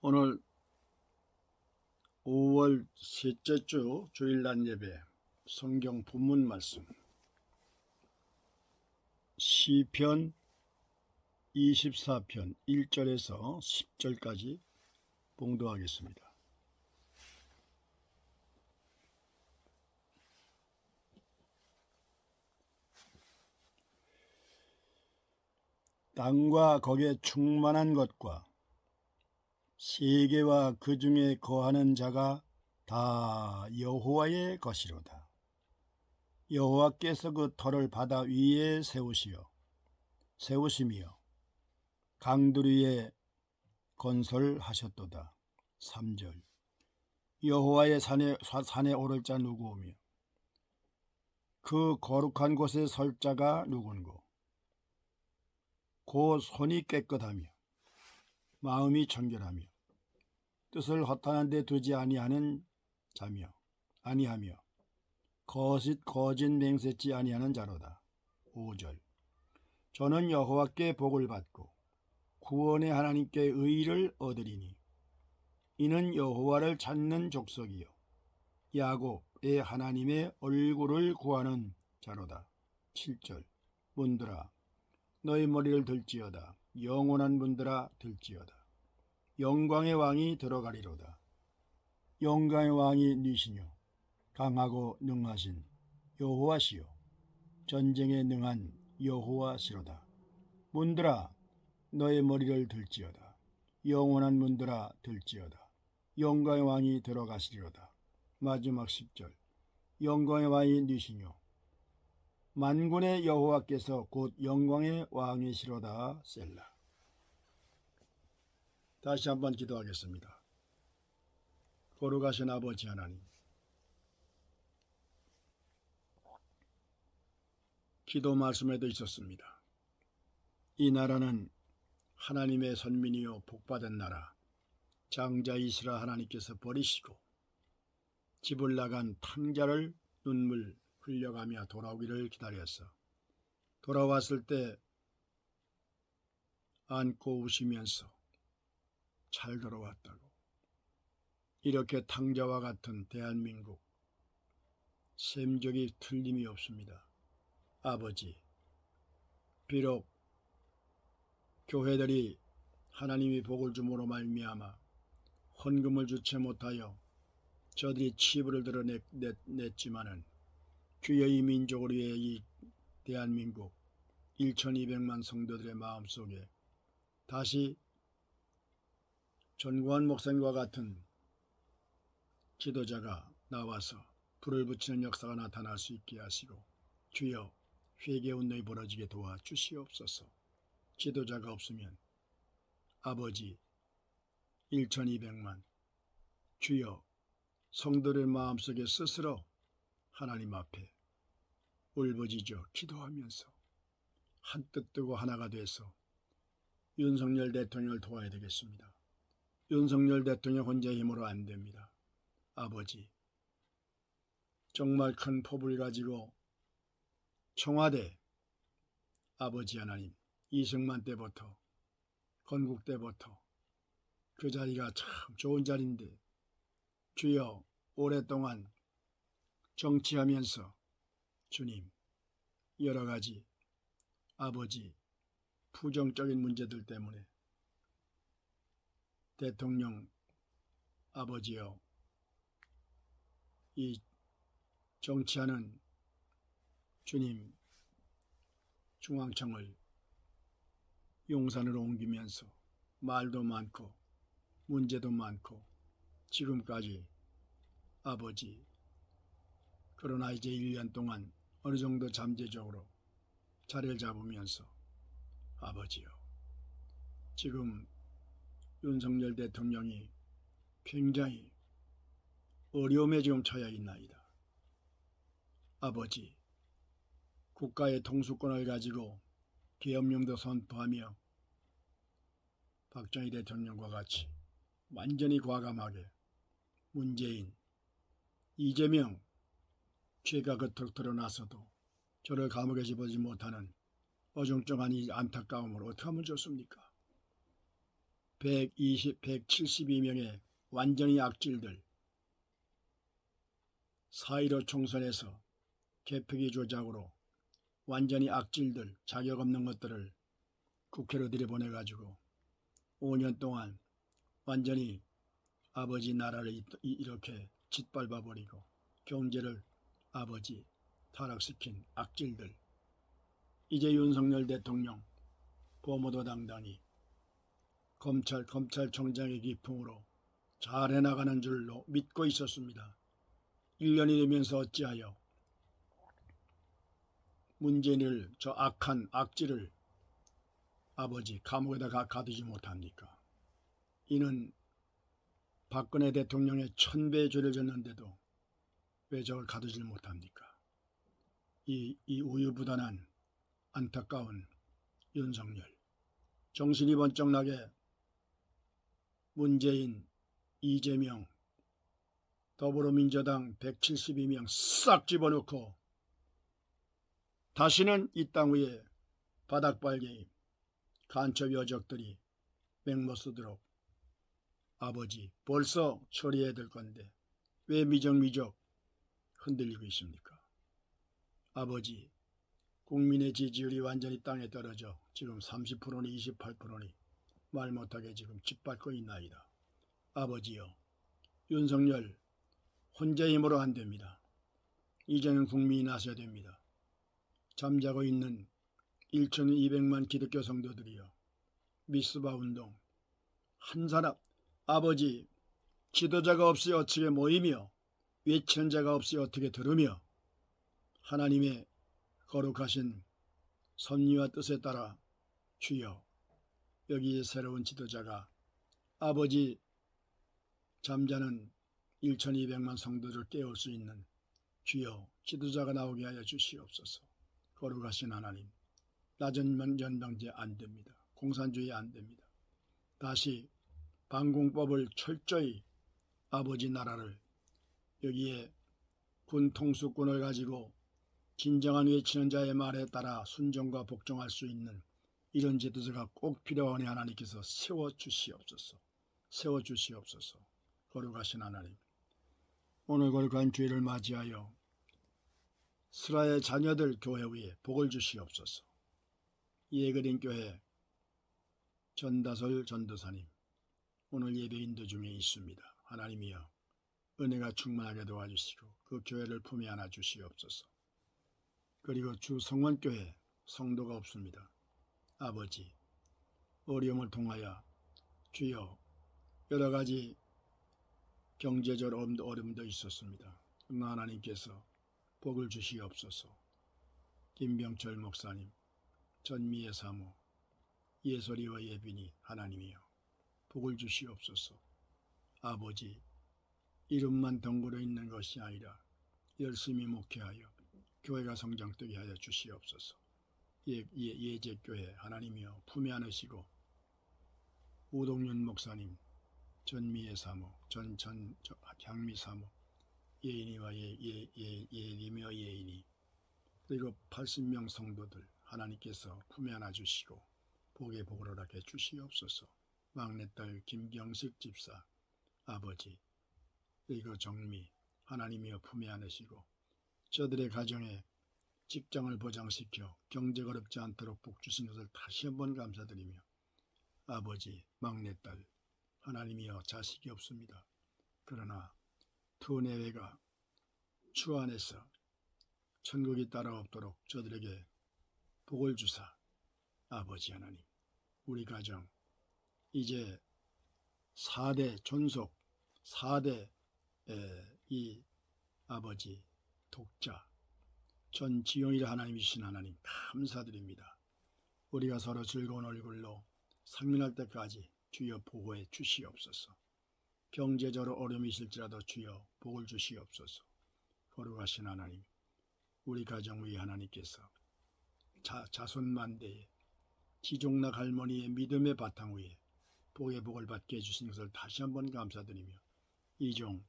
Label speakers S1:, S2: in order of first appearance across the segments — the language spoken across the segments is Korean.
S1: 오늘 5월 셋째 주 주일날 예배 성경 본문 말씀 시편 24편 1절에서 10절까지 봉독하겠습니다. 땅과 거기에 충만한 것과 세계와 그 중에 거하는 자가 다 여호와의 것이로다. 여호와께서 그 터를 바다 위에 세우시며 강들 위에 건설하셨도다. 3절 여호와의 산에 오를 자 누구오며 그 거룩한 곳에 설 자가 누군고 곧 손이 깨끗하며 마음이 청결하며 뜻을 허탄한 데 두지 아니하며 거짓 맹세치 아니하는 자로다. 5절 저는 여호와께 복을 받고 구원의 하나님께 의를 얻으리니 이는 여호와를 찾는 족속이요 야곱의 하나님의 얼굴을 구하는 자로다. 7절 문들아 너희 머리를 들지어다. 영원한 문들아 들지어다. 영광의 왕이 들어가리로다. 영광의 왕이 니시뇨 강하고 능하신 여호와시요 전쟁에 능한 여호와시로다. 문들아 너의 머리를 들지어다. 영원한 문들아 들지어다. 영광의 왕이 들어가시리로다. 마지막 10절 영광의 왕이 니시뇨 만군의 여호와께서 곧 영광의 왕이시로다. 셀라. 다시 한번 기도하겠습니다. 거룩하신 아버지 하나님, 기도 말씀에도 있었습니다. 이 나라는 하나님의 선민이요 복받은 나라 장자 이스라 하나님께서 버리시고 집을 나간 탕자를 눈물 흘려가며 돌아오기를 기다렸어. 돌아왔을 때 안고 우시면서 잘 돌아왔다고. 이렇게 탕자와 같은 대한민국 셈적이 틀림이 없습니다. 아버지, 비록 교회들이 하나님이 복을 줌으로 말미암아 헌금을 주체 못하여 저들이 치부를 드러냈지만은 주여 이 민족을 위해 이 대한민국 1200만 성도들의 마음속에 다시 전구환 목사님과 같은 지도자가 나와서 불을 붙이는 역사가 나타날 수 있게 하시고 주여 회개 운동이 벌어지게 도와주시옵소서. 지도자가 없으면 아버지 1200만 주여 성도의 마음속에 스스로 하나님 앞에 울부짖어 기도하면서 한뜻 뜨고 하나가 돼서 윤석열 대통령을 도와야 되겠습니다. 윤석열 대통령 혼자의 힘으로 안 됩니다. 아버지, 정말 큰 포부를 가지고 청와대 아버지 하나님 이승만 때부터 건국 때부터 그 자리가 참 좋은 자리인데 주여 오랫동안 정치하면서 주님 여러가지 아버지 부정적인 문제들 때문에 대통령 아버지여 이 정치하는 주님 중앙청을 용산으로 옮기면서 말도 많고 문제도 많고 지금까지 아버지 그러나 이제 1년 동안 어느 정도 잠재적으로 자리를 잡으면서 아버지요 지금 윤석열 대통령이 굉장히 어려움에 지금 처해 있나이다. 아버지 국가의 통수권을 가지고 계엄령도 선포하며 박정희 대통령과 같이 완전히 과감하게 문재인, 이재명 죄가 그토록 드러나서도 저를 감옥에 집어지 못하는 어중쩡한 이 안타까움을 어떻게 하면 좋습니까? 172명의 완전히 악질들 4.15 총선에서 개표기 조작으로 완전히 악질들 자격 없는 것들을 국회로 들여보내가지고 5년 동안 완전히 아버지 나라를 이렇게 짓밟아버리고 경제를 아버지 타락시킨 악질들 이제 윤석열 대통령 범어도 당당히 검찰총장의 기풍으로 잘 해나가는 줄로 믿고 있었습니다. 1년이 되면서 어찌하여 문재인을 저 악한 악질을 아버지 감옥에다 가두지 못합니까? 이는 박근혜 대통령의 1000배의 죄를 졌는데도 왜 저걸 가두질 못합니까? 이 우유부단한 안타까운 윤석열 정신이 번쩍 나게 문재인, 이재명, 더불어민주당 172명 싹 집어넣고 다시는 이 땅 위에 바닥발갱이 간첩 여적들이 맹못 쓰도록 아버지 벌써 처리해야 될 건데 왜 미적미적 흔들리고 있습니까? 아버지 국민의 지지율이 완전히 땅에 떨어져 지금 30%니 28%니 말 못하게 지금 짓밟고 있나이다. 아버지여 윤석열 혼자 힘으로 안 됩니다. 이제는 국민이 나서야 됩니다. 잠자고 있는 1200만 기독교 성도들이여 미스바 운동 한 사람 아버지 지도자가 없이 어떻게 모이며 외치는 자가 없이 어떻게 들으며 하나님의 거룩하신 섭리와 뜻에 따라 주여 여기에 새로운 지도자가 아버지 잠자는 1200만 성도를 깨울 수 있는 주여 지도자가 나오게 하여 주시옵소서. 거룩하신 하나님 낮은 전병제 안됩니다. 공산주의 안됩니다. 다시 반공법을 철저히 아버지 나라를 여기에 군 통수권을 가지고 진정한 외치는 자의 말에 따라 순종과 복종할 수 있는 이런 지도자가 꼭 필요하니 하나님께서 세워주시옵소서. 세워주시옵소서. 거룩하신 하나님 오늘 거룩한 주일을 맞이하여 스라의 자녀들 교회 위에 복을 주시옵소서. 예그린 교회 전다솔 전도사님 오늘 예배 인도 중에 있습니다. 하나님이여 은혜가 충만하게 도와주시고 그 교회를 품에 안아 주시옵소서. 그리고 주 성원교회 성도가 없습니다. 아버지 어려움을 통하여 주여 여러가지 경제적 어려움도 있었습니다. 그러나 하나님께서 복을 주시옵소서. 김병철 목사님 전미애 사모 예솔이와 예빈이 하나님이여 복을 주시옵소서. 아버지 이름만 덩그러 있는 것이 아니라 열심히 목회하여 교회가 성장되게 하여 주시옵소서. 예제교회 하나님이여 품에 안으시고 우동윤 목사님 전미애 사모 향미 사모 예인이와 예리며 예인이 그리고 80명 성도들 하나님께서 품에 안아주시고 복의 복을 허락해 주시옵소서. 막내딸 김경식 집사 아버지 그리고 정미 하나님이여 품에 안으시고 저들의 가정에 직장을 보장시켜 경제가 어렵지 않도록 복 주신 것을 다시 한번 감사드리며 아버지 막내딸 하나님이여 자식이 없습니다. 그러나 두 내외가 주 안에서 천국이 따라없도록 저들에게 복을 주사 아버지 하나님 우리 가정 이제 4대 존속 4대 이 아버지 독자 전 지용이라 하나님이신 하나님 감사드립니다. 우리가 서로 즐거운 얼굴로 상민할 때까지 주여 보호해 주시옵소서. 경제적으로 어려움이 있을지라도 주여 복을 주시옵소서. 거룩하신 하나님 우리 가정 위에 하나님께서 자손만대에 지종락 할머니의 믿음의 바탕 위에 복의 복을 받게 해주신 것을 다시 한번 감사드리며 이종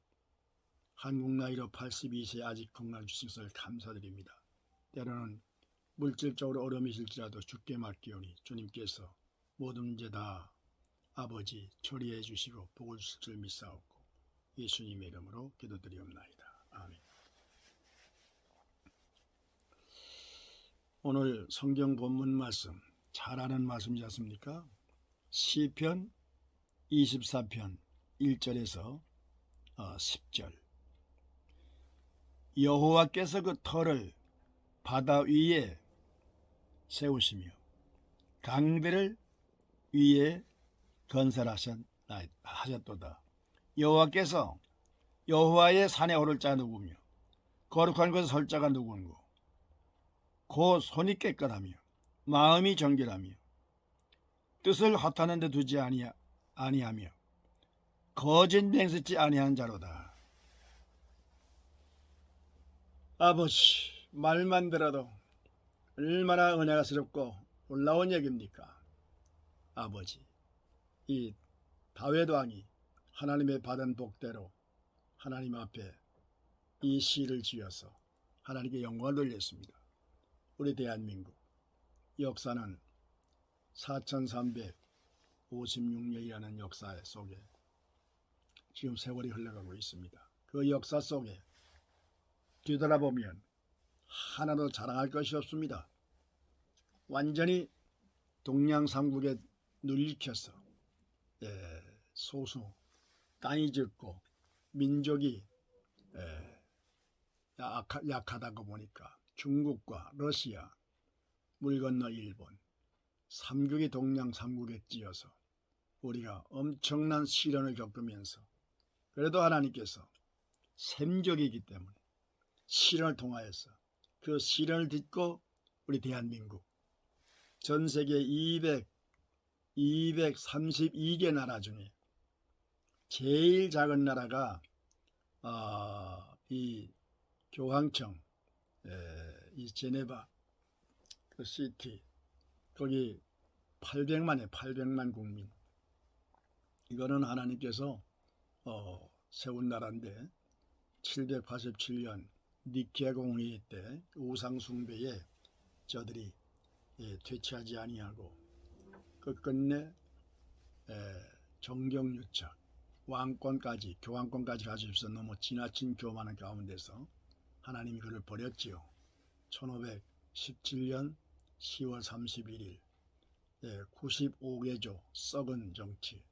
S1: 한국 나이로 82세 아직 건강 주신 것을 감사드립니다. 때로는 물질적으로 어려움이 있을지라도 주께 맡기오니 주님께서 모든 문제 다 아버지 처리해 주시고 복을 주실 줄 믿사옵고 예수님의 이름으로 기도드리옵나이다. 아멘. 오늘 성경 본문 말씀 잘 아는 말씀이지 않습니까? 시편 24편 1절에서 10절. 여호와께서 그 터를 바다 위에 세우시며 강들을 위에 건설하셨도다. 여호와께서 여호와의 산에 오를 자 누구며 거룩한 곳에 설 자가 누구고 곧 손이 깨끗하며 마음이 정결하며 뜻을 허탄한 데 두지 아니하며 거짓 맹세치 아니한 자로다. 아버지, 말만 들어도 얼마나 은혜스럽고 놀라운 얘기입니까? 아버지, 이 다윗 왕이 하나님의 받은 복대로 하나님 앞에 이 시를 지어서 하나님께 영광을 돌렸습니다. 우리 대한민국 역사는 4356년이라는 역사 속에 지금 세월이 흘러가고 있습니다. 그 역사 속에 뒤돌아보면 하나도 자랑할 것이 없습니다. 완전히 동양삼국에 눌리켜서 소수 땅이 적고 민족이 약하다고 보니까 중국과 러시아, 물 건너 일본, 삼국이 동양삼국에 찌어서 우리가 엄청난 시련을 겪으면서 그래도 하나님께서 샘족이기 때문에 시련을 통하여서 그 시련을 딛고 우리 대한민국 전 세계 232개 나라 중에 제일 작은 나라가 이 교황청, 이 제네바 그 시티 거기 800만 국민. 이거는 하나님께서 세운 나라인데 787년 니케아 공의 때 우상 숭배에 저들이 퇴치하지 아니하고 끝끝내 정경유착, 왕권까지 교황권까지 가지고서 너무 지나친 교만한 가운데서 하나님이 그를 버렸지요. 1517년 10월 31일 95개조 썩은 정치.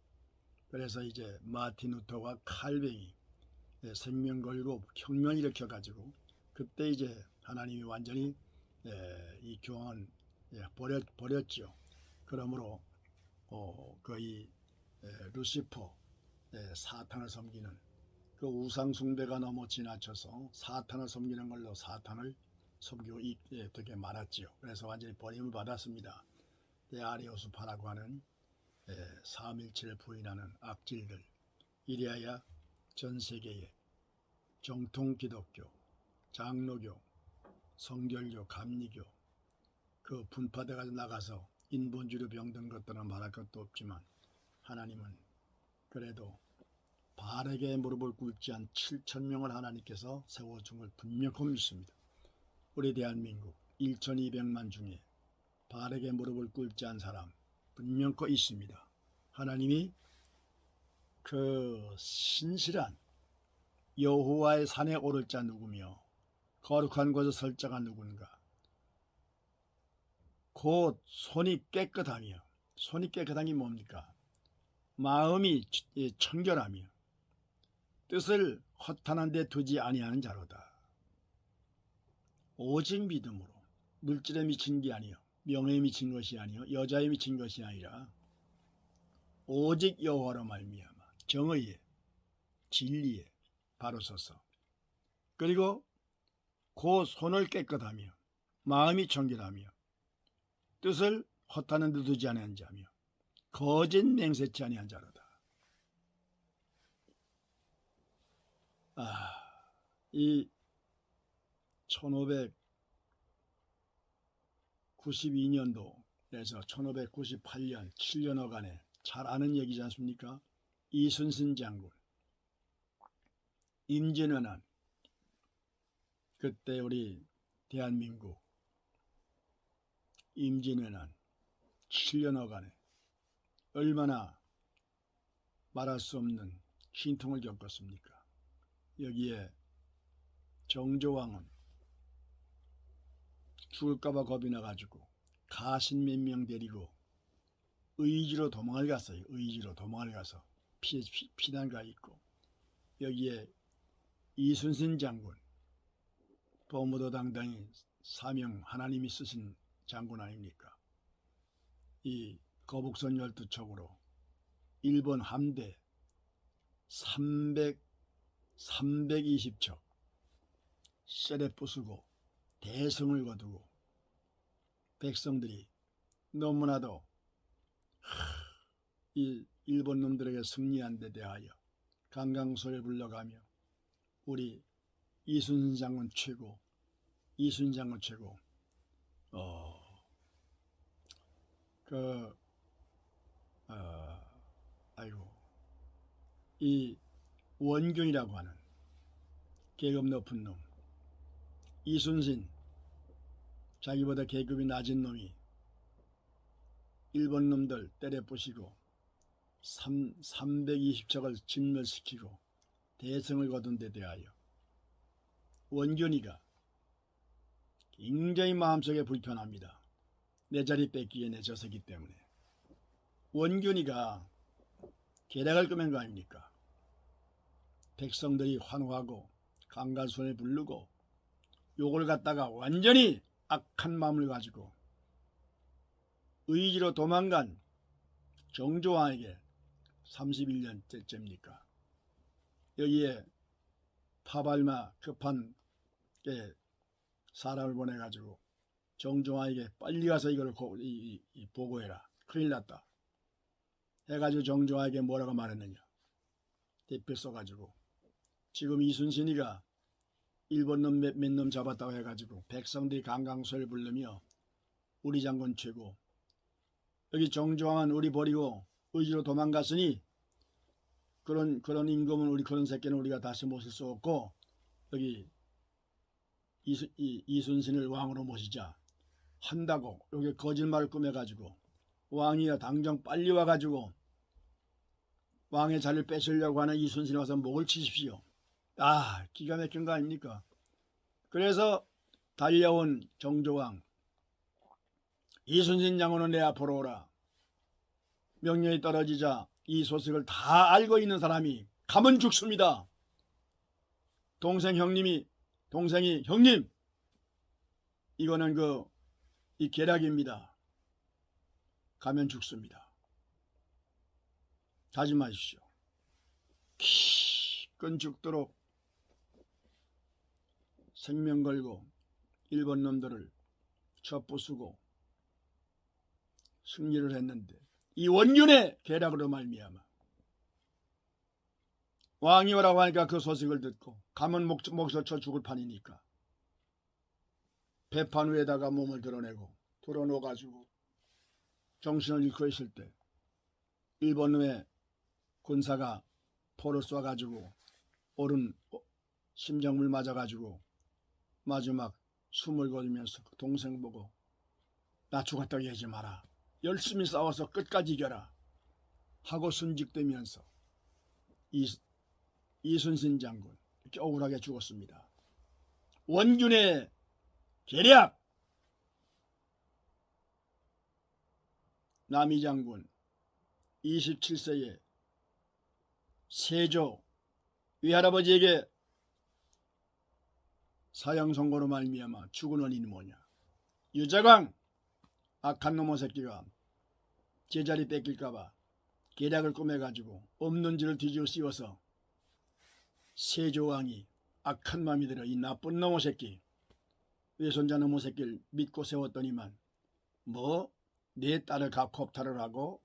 S1: 그래서 이제 마틴 루터와 칼뱅이 생명 걸고 혁명 일으켜가지고 그때 이제 하나님이 완전히 이 교황을 버렸죠. 그러므로 거의 루시퍼 사탄을 섬기는 그 우상 숭배가 너무 지나쳐서 사탄을 섬기는 걸로 사탄을 섬기고 되게 말았지요. 그래서 완전히 버림을 받았습니다. 아리오스파라고 하는 삼일체를 부인하는 악질들. 이래야 전 세계에 정통 기독교, 장로교, 성결교, 감리교 그 분파대가 나가서 인본주의로 병든 것들은 말할 것도 없지만 하나님은 그래도 바르게 무릎을 꿇지 않은 7,000명을 하나님께서 세워준 걸 분명히 믿습니다. 우리 대한민국 1,200만 중에 바르게 무릎을 꿇지 않은 사람 분명히 있습니다. 하나님이 그 신실한 여호와의 산에 오를 자 누구며 거룩한 곳에 설 자가 누군가 곧 손이 깨끗하며 손이 깨끗한 게 뭡니까? 마음이 청결하며 뜻을 허탄한 데 두지 아니하는 자로다. 오직 믿음으로 물질에 미친 게 아니요 명예에 미친 것이 아니요 여자에 미친 것이 아니라 오직 여호와로 말미암아 정의에 진리에 바로 서서 그리고 그 손을 깨끗하며 마음이 청결하며 뜻을 허탄한 데 두지 아니한 자며 거짓 맹세치 아니한 자로다. 이 1592년도에서 1598년 7년여간에 잘 아는 얘기지 않습니까? 이순신 장군, 임진왜란, 그때 우리 대한민국 임진왜란 7년여간에 얼마나 말할 수 없는 신통을 겪었습니까? 여기에 정조왕은 죽을까봐 겁이 나가지고 가신 몇 명 데리고 의지로 도망을 갔어요. 의지로 도망을 가서 피난가 있고, 여기에 이순신 장군, 보무도당당히 사명 하나님이 쓰신 장군 아닙니까? 이 거북선 12척으로 일본 함대 320척 쇠레 부수고 대승을 거두고, 백성들이 너무나도 이 일본 놈들에게 승리한 데 대하여 강강소를 불러가며 우리 이순신 장군 최고, 이순신 장군 최고, 아이고, 이 원균이라고 하는 계급 높은 놈, 이순신, 자기보다 계급이 낮은 놈이 일본 놈들 때려 부시고 320척을 진멸시키고 대승을 거둔 데 대하여 원균이가 굉장히 마음속에 불편합니다. 내 자리 뺏기에 내져서기 때문에. 원균이가 계략을 끄맨 거 아닙니까? 백성들이 환호하고 강가순을 부르고 요걸 갖다가 완전히 악한 마음을 가지고 의지로 도망간 정조왕에게 31년째입니까? 여기에 파발마 급한 게 사람을 보내가지고 정조왕에게 빨리 가서 이걸 보고해라. 큰일 났다. 해가지고 정조왕에게 뭐라고 말했느냐. 대표 써가지고 지금 이순신이가 일본 놈 몇 놈 잡았다고 해가지고 백성들이 강강소를 부르며 우리 장군 최고, 여기 정조왕은 우리 버리고 의지로 도망갔으니 그런 임금은 우리 그런 새끼는 우리가 다시 모실 수 없고 여기 이순신을 왕으로 모시자 한다고 여기 거짓말을 꾸며가지고 왕이야 당장 빨리 와가지고 왕의 자리를 뺏으려고 하는 이순신이 와서 목을 치십시오. 기가 막힌 거 아닙니까? 그래서 달려온 정조왕, 이순신 장군은 내 앞으로 오라. 명령이 떨어지자 이 소식을 다 알고 있는 사람이 가면 죽습니다. 동생이 형님, 이거는 이 계략입니다. 가면 죽습니다. 다짐하십시오. 기껏 죽도록 생명 걸고 일본 놈들을 첩부수고 승리를 했는데 이 원균의 계략으로 말미암아 왕이 오라고 하니까 그 소식을 듣고 가면 목소리 쳐 죽을 판이니까 배판 위에다가 몸을 드러놓아가지고 정신을 잃고 있을 때 일본 놈의 군사가 포를 쏴가지고 오른 심장물 맞아가지고 마지막 숨을 거두면서 그 동생 보고 나 죽었다고 얘기하지 마라. 열심히 싸워서 끝까지 이겨라 하고 순직되면서 이순신 장군 이렇게 억울하게 죽었습니다. 원균의 계략. 남이 장군 27세에 세조 외할아버지에게 사형 선고로 말미암아 죽은 원인이 뭐냐. 유자광 악한 놈의 새끼가 제자리 뺏길까봐 계략을 꾸며가지고 없는 줄을 뒤집어 씌워서 세조왕이 악한 마음이 들어 이 나쁜 놈의 새끼, 외손자 놈의 새끼를 믿고 세웠더니만 내 딸을 겁탈을 하고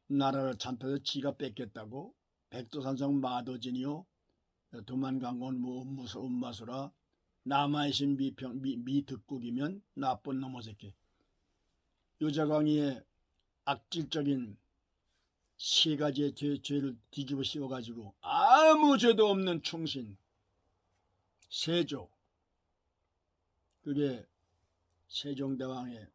S1: 나라를 잔뜩 지가 뺏겠다고 백두산성 마도진이요 두만강원 음마수라 남아이신 미특국이면 나쁜 놈의 새끼. 유자광이의 악질적인 세 가지의 죄를 뒤집어 씌워가지고 아무 죄도 없는 충신 세조, 그게 세종대왕의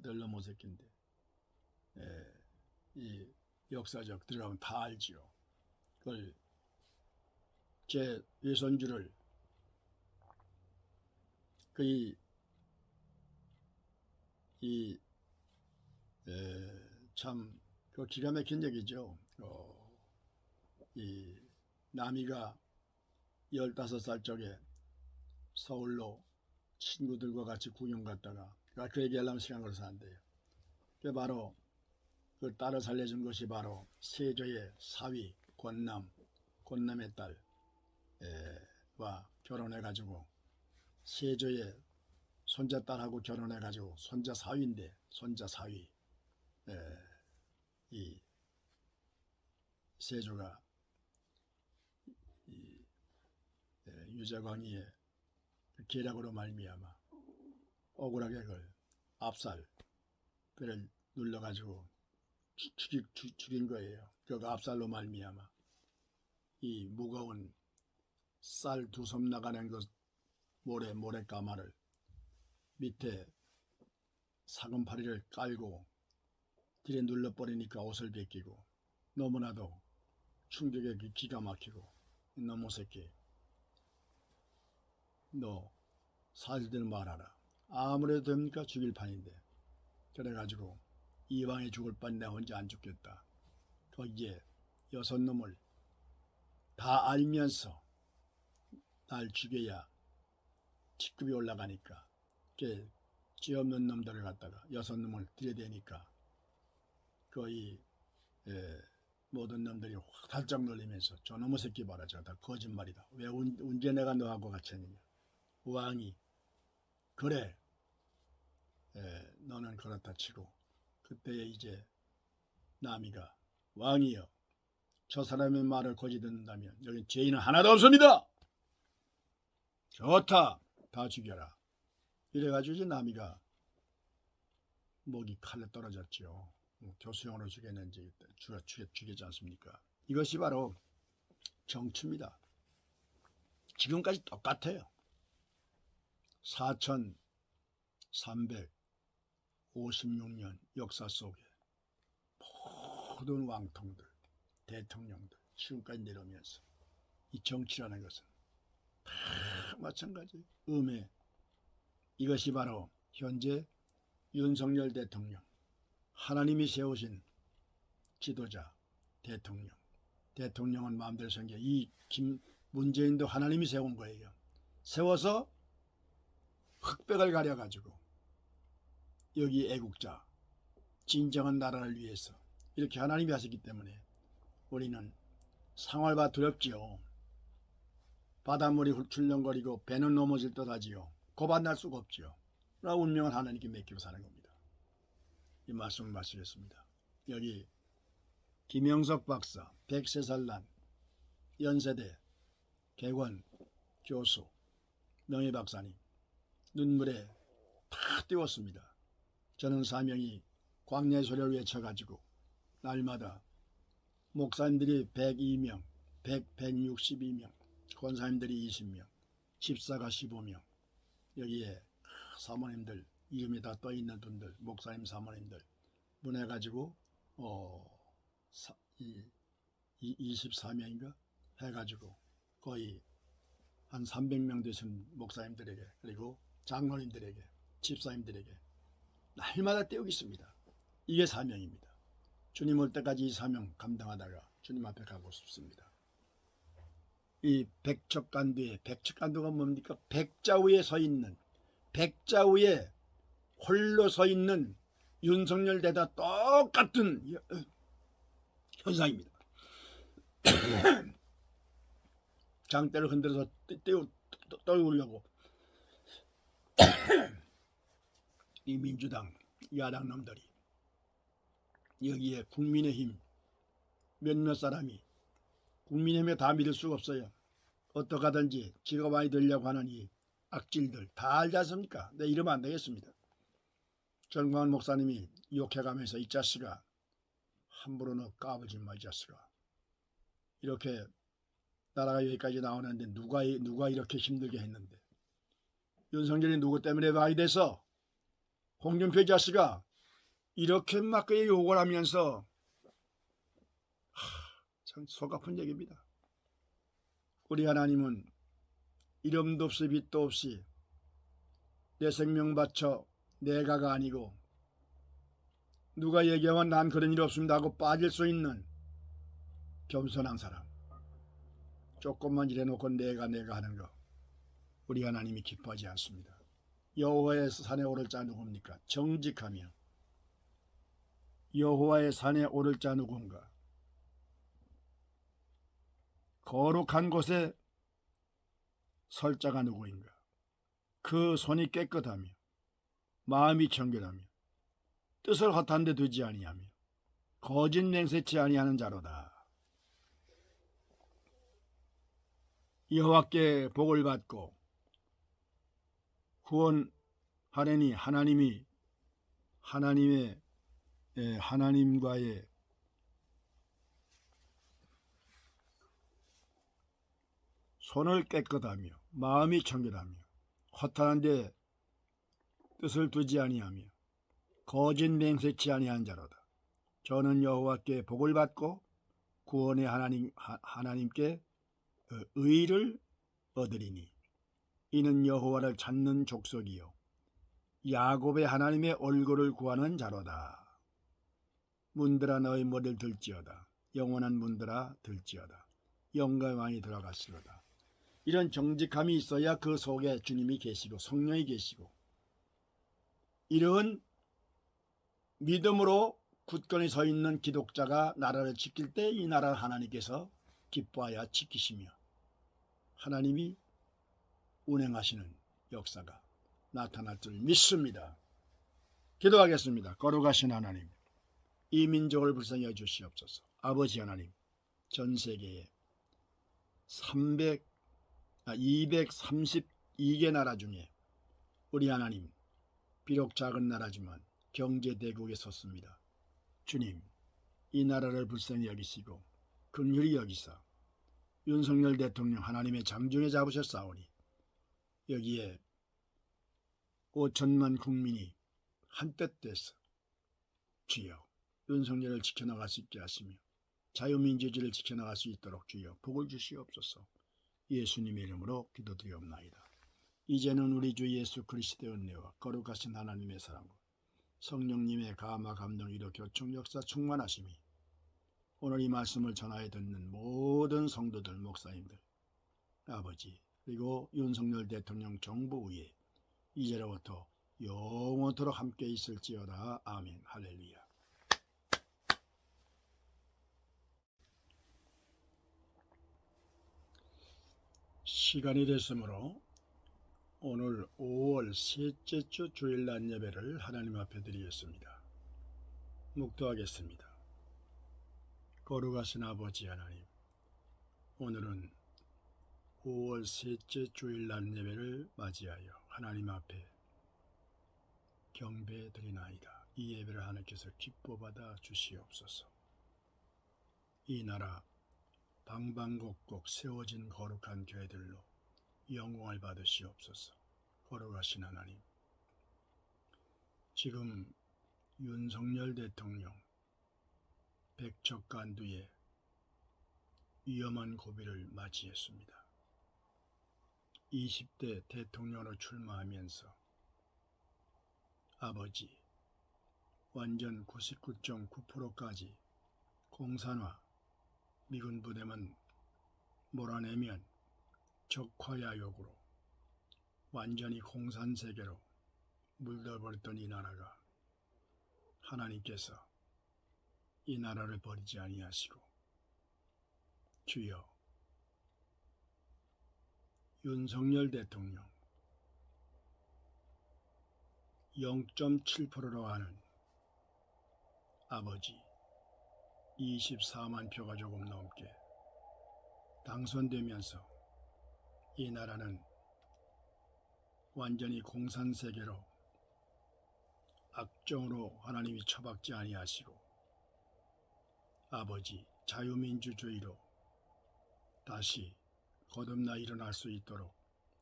S1: 아들 놈의 새끼인데 이 역사적 들어가면 다 알지요. 그걸 제 외손주를 거의 참 그 기가 막힌 얘기죠. 이 남이가 15살 적에 서울로 친구들과 같이 구경 갔다가 그 얘기하려면 시간 걸려서 안 돼요. 그 바로 그 딸을 살려준 것이 바로 세조의 사위 권남의 딸과 결혼해가지고 세조의 손자딸하고 결혼해가지고 손자 사위인데 이 세조가 이 유자광이의 계략으로 말미암아 억울하게 그걸 그를 눌러가지고 죽인 거예요. 그 압살로 말미암아 이 무거운 쌀 2섬 나가는 그 모래가마를 밑에 사금파리를 깔고 들에 눌러버리니까 옷을 벗기고 너무나도 충격에 기가 막히고 너무 새끼 너 사실대로 말하라. 아무래도 됩니까? 죽일 판인데. 그래가지고 이왕에 죽을 판 내가 혼자 안 죽겠다. 거기에 6놈을 다 알면서 날 죽여야 직급이 올라가니까 죄 없는 놈들을 갖다가 6놈을 들여대니까 거의 모든 놈들이 확 달짝 놀리면서 저놈의 새끼 봐라 저거 다 거짓말이다. 왜 언제 내가 너하고 같이 했느냐. 왕이 그래 너는 그렇다 치고 그때에 이제 남이가 왕이여 저 사람의 말을 거짓 듣는다면 여기 죄인은 하나도 없습니다. 좋다 다 죽여라. 이래가지고 이제 남이가 목이 칼에 떨어졌죠. 교수형으로 죽였는지 죽였지 않습니까? 이것이 바로 정치입니다. 지금까지 똑같아요. 4356년 역사 속에 모든 왕통들, 대통령들 지금까지 내려오면서 이 정치라는 것은 다 마찬가지 음해. 이것이 바로 현재 윤석열 대통령, 하나님이 세우신 지도자 대통령은 마음대로 생겨 이 문재인도 하나님이 세운 거예요. 세워서 흑백을 가려가지고 여기 애국자 진정한 나라를 위해서 이렇게 하나님이 하셨기 때문에 우리는 상황을 두렵지요. 바닷물이 출렁거리고 배는 넘어질 듯하지요. 고반할 수가 없지요. 그러나 운명은 하나님께 맡기고 사는 겁니다. 이 말씀을 마치겠습니다. 여기 김영석 박사, 103살 난 연세대 개관 교수 명예 박사님 눈물에 다 띄웠습니다. 저는 사명이 광야의 소리를 외쳐가지고 날마다 목사님들이 102명, 162명, 권사님들이 20명, 집사가 15명, 여기에 사모님들 이름이 다 떠있는 분들, 목사님 사모님들 문해가지고 24명인가 해가지고 거의 한 300명 되신 목사님들에게 그리고 장로님들에게 집사님들에게 날마다 떼우겠습니다. 이게 사명입니다. 주님 올 때까지 이 사명 감당하다가 주님 앞에 가고 싶습니다. 이 백척간두가 뭡니까? 백자 위에 서 있는, 백자 위에 홀로 서 있는 윤석열 대다 똑같은 현상입니다. 장대를 흔들어서 떠오르려고 이 민주당 야당 놈들이 여기에 국민의힘 몇몇 사람이 국민의힘에 다 믿을 수가 없어요. 어떻게 하든지 지가 많이 되려고 하는 이 악질들 다 알지 않습니까? 네, 이러면 안 되겠습니다. 정광훈 목사님이 욕해가면서 이 자식아 함부로 너 까불지 마 이 자식아. 이렇게 나라가 여기까지 나오는데 누가 이렇게 힘들게 했는데 윤석열이 누구 때문에 많이 돼서 홍준표 자식아 이렇게 막 욕을 하면서 참 속 아픈 얘기입니다. 우리 하나님은 이름도 없이 빛도 없이 내 생명 바쳐 내가가 아니고 누가 얘기하면 난 그런 일 없습니다 하고 빠질 수 있는 겸손한 사람. 조금만 일해놓고 내가 하는 거 우리 하나님이 기뻐하지 않습니다. 여호와의 산에 오를 자 누굽니까? 정직하며 여호와의 산에 오를 자 누군가? 거룩한 곳에 설 자가 누구인가? 그 손이 깨끗하며 마음이 청결하며 뜻을 허탄 데 두지 아니하며 거짓 맹세치 아니하는 자로다. 여호와께 복을 받고 구원하려니 하나님과의 손을 깨끗하며 마음이 청결하며 허탄한 데 뜻을 두지 아니하며 거짓 맹세치 아니한 자로다. 저는 여호와께 복을 받고 구원의 하나님께 의를 얻으리니 이는 여호와를 찾는 족속이요 야곱의 하나님의 얼굴을 구하는 자로다. 문들아 너희 머리를 들지어다. 영원한 문들아 들지어다. 영광의 왕이 들어갔으로다. 이런 정직함이 있어야 그 속에 주님이 계시고 성령이 계시고 이런 믿음으로 굳건히 서 있는 기독자가 나라를 지킬 때 이 나라를 하나님께서 기뻐하여 지키시며 하나님이 운행하시는 역사가 나타날 줄 믿습니다. 기도하겠습니다. 거룩하신 하나님, 이 민족을 불쌍히 여주시옵소서. 아버지 하나님, 전 세계에 232개 나라 중에 우리 하나님 비록 작은 나라지만 경제대국에 섰습니다. 주님, 이 나라를 불쌍히 여기시고 긍휼히 여기사 윤석열 대통령 하나님의 장중에 잡으셨사오니 여기에 5천만 국민이 한뜻 돼서 주여 윤석열을 지켜나갈 수 있게 하시며 자유민주주의를 지켜나갈 수 있도록 주여 복을 주시옵소서. 예수님의 이름으로 기도드리옵나이다. 이제는 우리 주 예수 그리스도의 은혜와 거룩하신 하나님의 사랑과 성령님의 감화 감동이로 교총 역사 충만하심이 오늘 이 말씀을 전하여 듣는 모든 성도들 목사님들 아버지 그리고 윤석열 대통령 정부 위에 이제로부터 영원토록 함께 있을지어다. 아멘. 할렐루야. 시간이 됐으므로 오늘 5월 셋째 주 주일 낮 예배를 하나님 앞에 드리겠습니다. 묵도하겠습니다. 거룩하신 아버지 하나님, 오늘은 5월 셋째 주일 낮 예배를 맞이하여 하나님 앞에 경배해 드리나이다. 이 예배를 하나님께서 기뻐받아 주시옵소서. 이 나라 방방곡곡 세워진 거룩한 교회들로 영광을 받으시옵소서. 거룩하신 하나님, 지금 윤석열 대통령 백척간두의 위험한 고비를 맞이했습니다. 20대 대통령으로 출마하면서 아버지 완전 99.9%까지 공산화 미군 부대만 몰아내면 적화야욕으로 완전히 공산세계로 물들어버렸던 이 나라가 하나님께서 이 나라를 버리지 아니하시고 주여 윤석열 대통령 0.7%로 하는 아버지 24만 표가 조금 넘게 당선되면서 이 나라는 완전히 공산세계로 악정으로 하나님이 처박지 아니하시고 아버지 자유민주주의로 다시 거듭나 일어날 수 있도록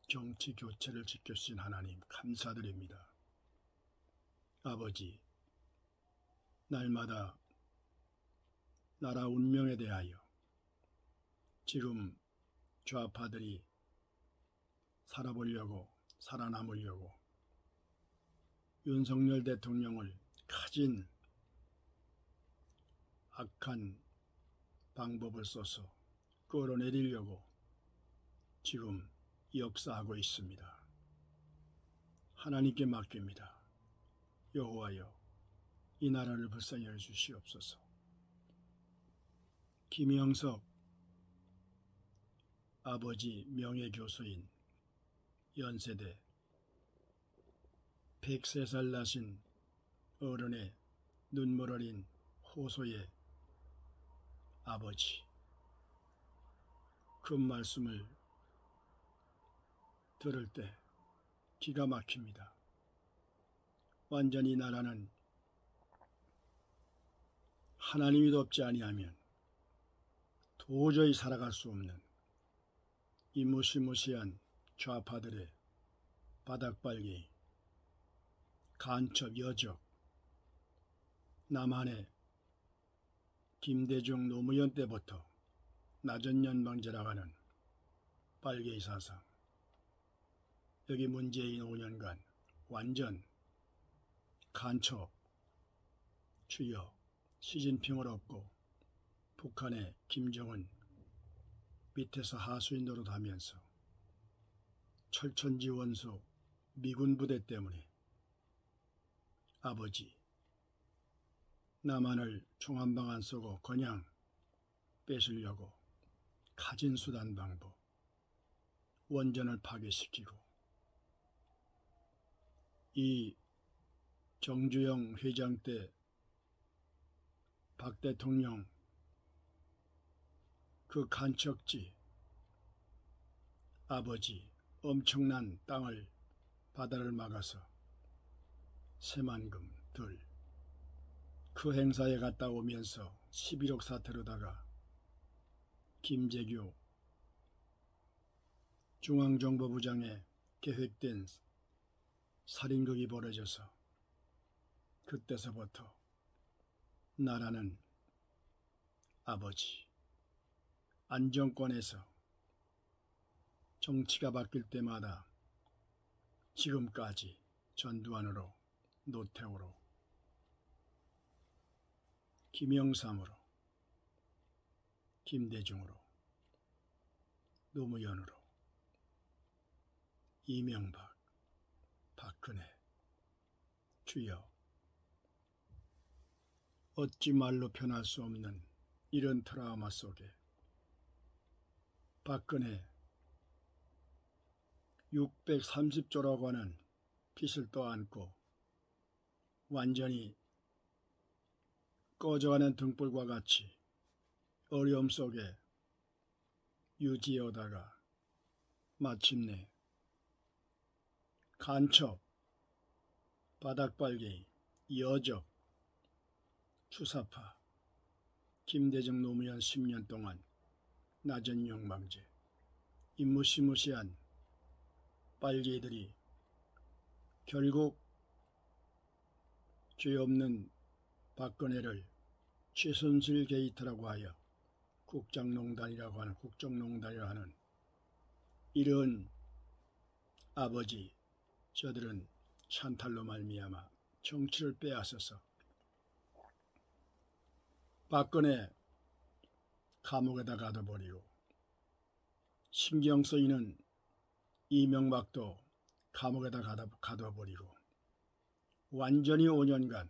S1: 정치 교체를 지켜주신 하나님 감사드립니다. 아버지 날마다 나라 운명에 대하여 지금 좌파들이 살아보려고 살아남으려고 윤석열 대통령을 가진 악한 방법을 써서 끌어내리려고 지금 역사하고 있습니다. 하나님께 맡깁니다. 여호와여, 이 나라를 불쌍히 여 주시옵소서. 김영석 아버지 명예교수인 연세대 103살 나신 어른의 눈물 어린 호소의 아버지, 그 말씀을 들을 때 기가 막힙니다. 완전히 나라는 하나님이 돕지 아니하면 도저히 살아갈 수 없는 이 무시무시한 좌파들의 바닥발기, 간첩, 여적, 남한의 김대중 노무현 때부터 나전연방제라고 하는 빨갱이 사상, 여기 문재인 5년간 완전 간첩, 주여 시진핑을 얻고 북한의 김정은 밑에서 하수인 노릇하면서 철천지 원수 미군 부대 때문에 아버지 남한을 총 한 방 안 쏘고 그냥 뺏으려고 가진 수단 방법 원전을 파괴시키고 이 정주영 회장 때 박 대통령 그 간척지 아버지 엄청난 땅을 바다를 막아서 새만금 들 그 행사에 갔다 오면서 11억 사태로다가 김재규 중앙정보부장의 계획된 살인극이 벌어져서 그때서부터 나라는 아버지 안정권에서 정치가 바뀔 때마다 지금까지 전두환으로 노태우로 김영삼으로 김대중으로 노무현으로 이명박 박근혜 주여 어찌 말로 표현할 수 없는 이런 트라우마 속에 박근혜 630조라고 하는 빚을 떠안고 완전히 꺼져가는 등불과 같이 어려움 속에 유지해오다가 마침내 간첩, 바닥발기, 여적, 추사파, 김대중 노무현 10년 동안 낮은 욕망제, 이 무시무시한 빨개이들이 결국 죄 없는 박근혜를 최순실 게이트라고 하여 국정농단이라고 하는 이런 아버지 저들은 찬탈로 말미암아 정치를 빼앗아서 박근혜 감옥에다 가둬버리고 신경 쓰이는 이명박도 감옥에다 가둬버리고 완전히 5년간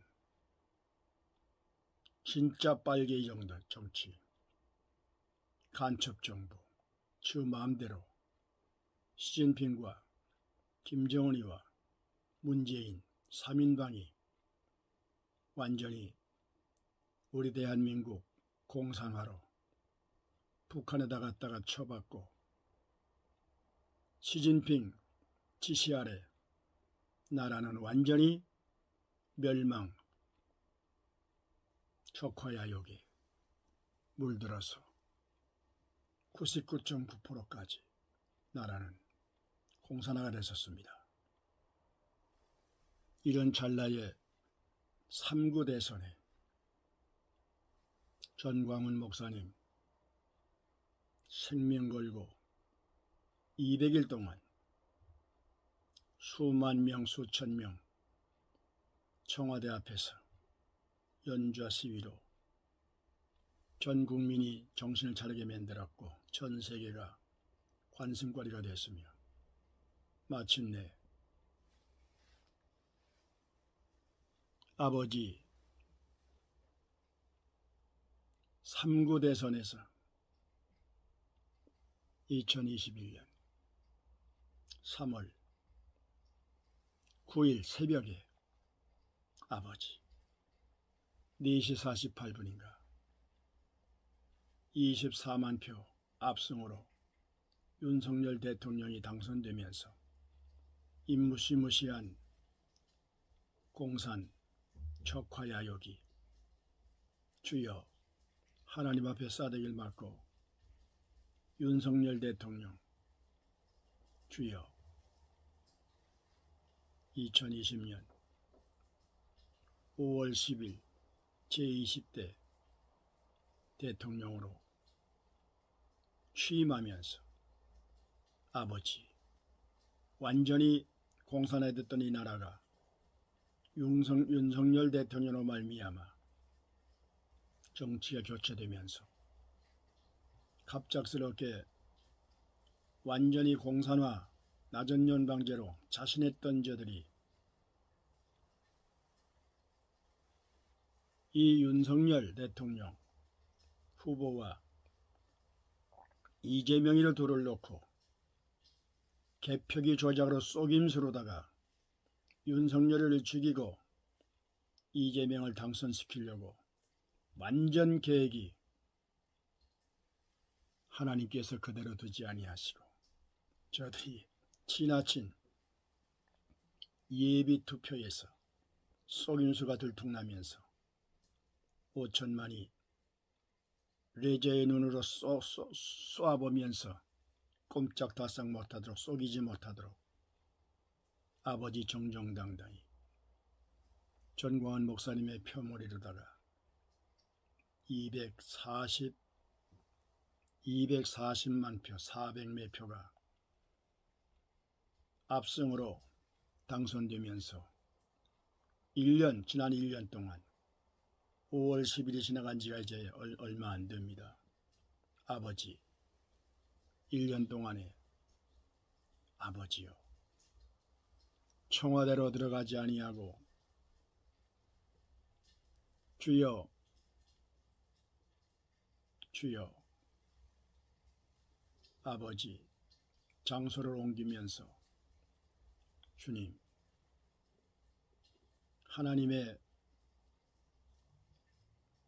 S1: 진짜 빨개이 정치 간첩 정부 주 마음대로 시진핑과 김정은이와 문재인 3인방이 완전히 우리 대한민국 공산화로 북한에다 갖다가 쳐박고 시진핑 지시 아래 나라는 완전히 멸망 적화야욕에 물들어서 99.9%까지 나라는 공산화가 됐었습니다. 이런 찰나에 3구 대선에 전광훈 목사님 생명 걸고 200일 동안 수만 명 수천 명 청와대 앞에서 연좌 시위로 전 국민이 정신을 차리게 만들었고 전 세계가 관심거리가 됐으며 마침내 아버지 3구 대선에서 2021년 3월 9일 새벽에 아버지 4시 48분인가 24만 표 압승으로 윤석열 대통령이 당선되면서 이 무시무시한 공산 척화야욕이 주여 하나님 앞에 싸대기를 맞고 윤석열 대통령 주여 2020년 5월 10일 제20대 대통령으로 취임하면서 아버지 완전히 공산에 듣던 이 나라가 윤석열 대통령으로 말미암아 정치가 교체되면서 갑작스럽게 완전히 공산화 낮은 연방제로 자신했던 저들이 이 윤석열 대통령 후보와 이재명이를 둘을 놓고 개표기 조작으로 속임수로다가 윤석열을 죽이고 이재명을 당선시키려고 완전 계획이 하나님께서 그대로 두지 아니하시고 저들이 지나친 예비투표에서 속임수가 들통나면서 5천만이 레저의 눈으로 쏘아보면서 꼼짝달싹 못하도록 속이지 못하도록 아버지 정정당당히 전광훈 목사님의 표몰이로다가 240만 표 400매 표가 압승으로 당선되면서 지난 1년 동안 5월 10일이 지나간 지가 이제 얼마 안 됩니다. 아버지 1년 동안에 아버지요 청와대로 들어가지 아니하고 주여 아버지 장소를 옮기면서 주님 하나님의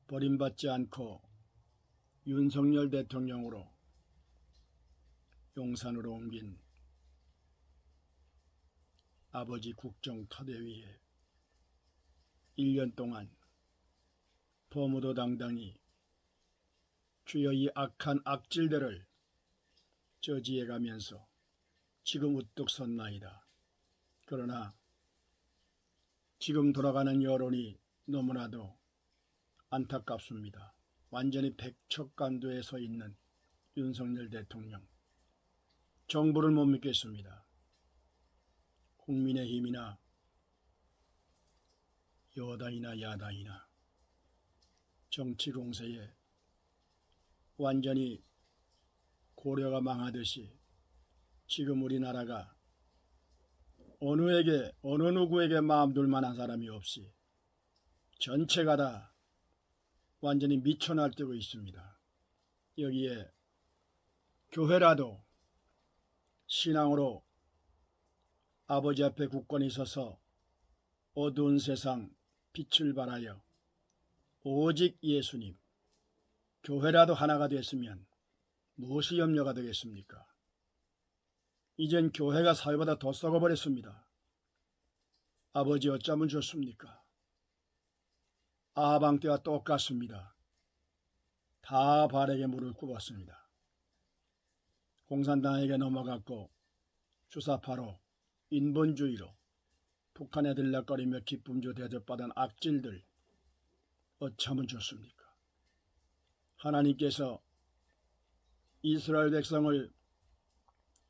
S1: 버림받지 않고 윤석열 대통령으로 용산으로 옮긴 아버지 국정터대위에 1년 동안 범우도당당히 주여 이 악한 악질들을 저지해가면서 지금 우뚝 섰나이다. 그러나 지금 돌아가는 여론이 너무나도 안타깝습니다. 완전히 백척간도에 서 있는 윤석열 대통령 정부를 못 믿겠습니다. 국민의힘이나 여당이나 야당이나 정치 공세에 완전히 고려가 망하듯이 지금 우리나라가 어느 누구에게 마음 둘 만한 사람이 없이 전체가 다 완전히 미쳐 날뛰고 있습니다. 여기에 교회라도 신앙으로 아버지 앞에 굳건히 서서 어두운 세상 빛을 발하여 오직 예수님 교회라도 하나가 됐으면 무엇이 염려가 되겠습니까? 이젠 교회가 사회보다 더 썩어버렸습니다. 아버지 어쩌면 좋습니까? 아하방 때와 똑같습니다. 다 발에게 물을 굽었습니다. 공산당에게 넘어갔고 주사파로 인본주의로 북한에 들락거리며 기쁨주 대접받은 악질들 어쩌면 좋습니까? 하나님께서 이스라엘 백성을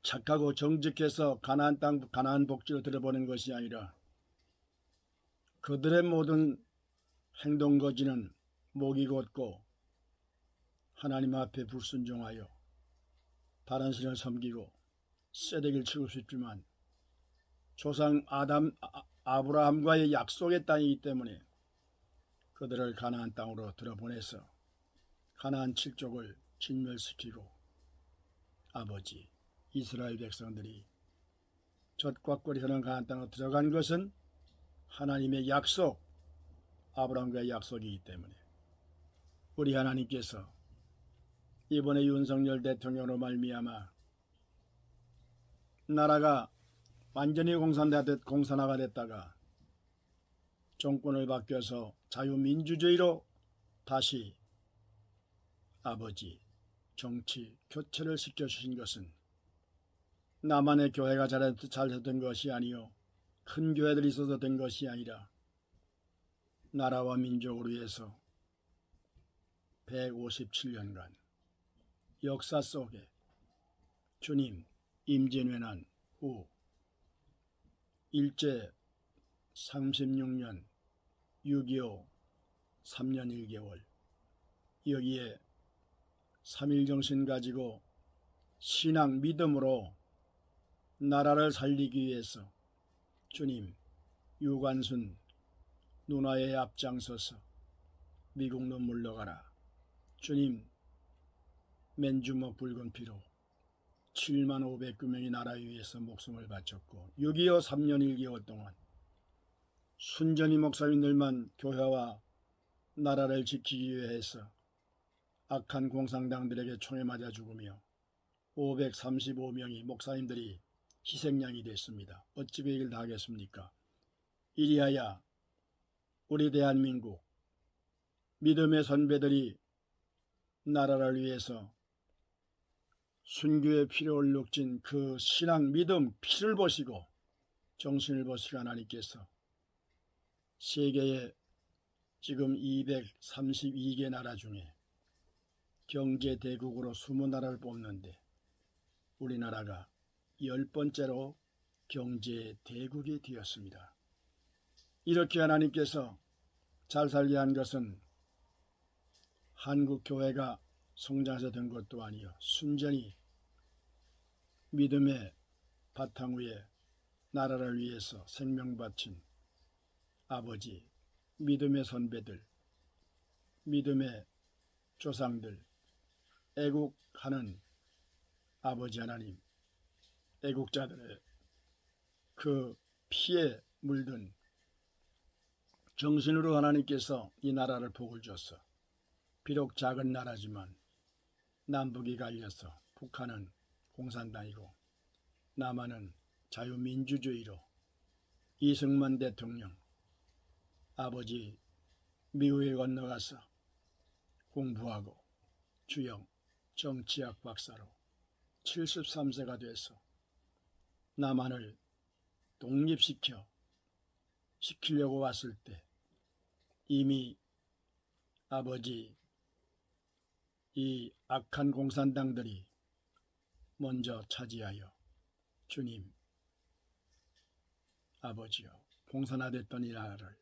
S1: 착하고 정직해서 가나안 땅, 가나안 복지로 들어보는 것이 아니라 그들의 모든 행동 거지는 목이 곧고 하나님 앞에 불순종하여 다른 신을 섬기고 쇠대기를 치고 싶지만 조상 아브라함과의 약속의 땅이기 때문에 그들을 가나안 땅으로 들어보내서 가나안 칠족을 진멸시키고 아버지 이스라엘 백성들이 젖과 꿀이 흐르는 가나안 땅으로 들어간 것은 하나님의 약속, 아브라함과의 약속이기 때문에 우리 하나님께서 이번에 윤석열 대통령으로 말미암아 나라가 완전히 공산화가 됐다가 정권을 바뀌어서 자유민주주의로 다시 아버지 정치 교체를 시켜주신 것은 나만의 교회가 잘된 것이 아니요 큰 교회들이 있어서 된 것이 아니라 나라와 민족을 위해서 157년간 역사 속에 주님 임진왜란 후 일제 36년 6.25 3년 1개월 여기에 3.1정신 가지고 신앙 믿음으로 나라를 살리기 위해서 주님 유관순 누나의 앞장서서 미국로 물러가라. 주님 맨주먹 붉은 피로 7만 500명이 나라 위해서 목숨을 바쳤고 6.25 3년 1개월 동안 순전히 목사님들만 교회와 나라를 지키기 위해서 악한 공산당들에게 총에 맞아 죽으며 535명이 목사님들이 희생양이 됐습니다. 어찌 그 얘기를 다 하겠습니까? 이리하여 우리 대한민국 믿음의 선배들이 나라를 위해서 순교의 피를 얼룩진 그 신앙 믿음 피를 보시고 정신을 보시고 하나님께서 세계에 지금 232개 나라 중에 경제대국으로 20나라를 뽑는데 우리나라가 10번째로 경제대국이 되었습니다. 이렇게 하나님께서 잘 살게 한 것은 한국교회가 성장해서 된 것도 아니요 순전히 믿음의 바탕 위에 나라를 위해서 생명 바친 아버지 믿음의 선배들 믿음의 조상들 애국하는 아버지 하나님 애국자들의 그 피에 물든 정신으로 하나님께서 이 나라를 복을 줬어. 비록 작은 나라지만 남북이 갈려서 북한은 공산당이고 남한은 자유민주주의로 이승만 대통령 아버지 미국에 건너가서 공부하고 주영 정치학 박사로 73세가 돼서 남한을 독립시키려고 왔을 때 이미 아버지 이 악한 공산당들이 먼저 차지하여 주님 아버지요 공산화됐던 이 나라를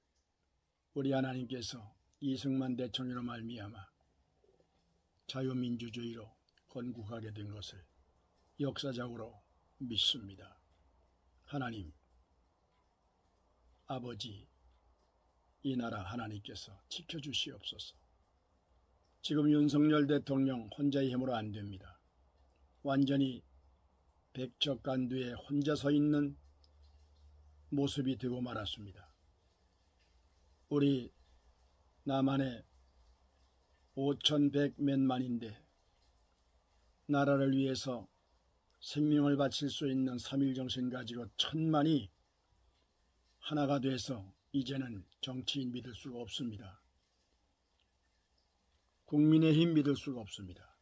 S1: 우리 하나님께서 이승만 대통령으로 말미암아 자유민주주의로 건국하게 된 것을 역사적으로 믿습니다. 하나님 아버지 이 나라 하나님께서 지켜주시옵소서. 지금 윤석열 대통령 혼자의 힘으로 안 됩니다. 완전히 백척간두에 혼자 서 있는 모습이 되고 말았습니다. 우리 남한에 5,100몇만인데 나라를 위해서 생명을 바칠 수 있는 3.1정신 가지고 1,000만이 하나가 돼서 이제는 정치인 믿을 수가 없습니다. 국민의힘 믿을 수가 없습니다.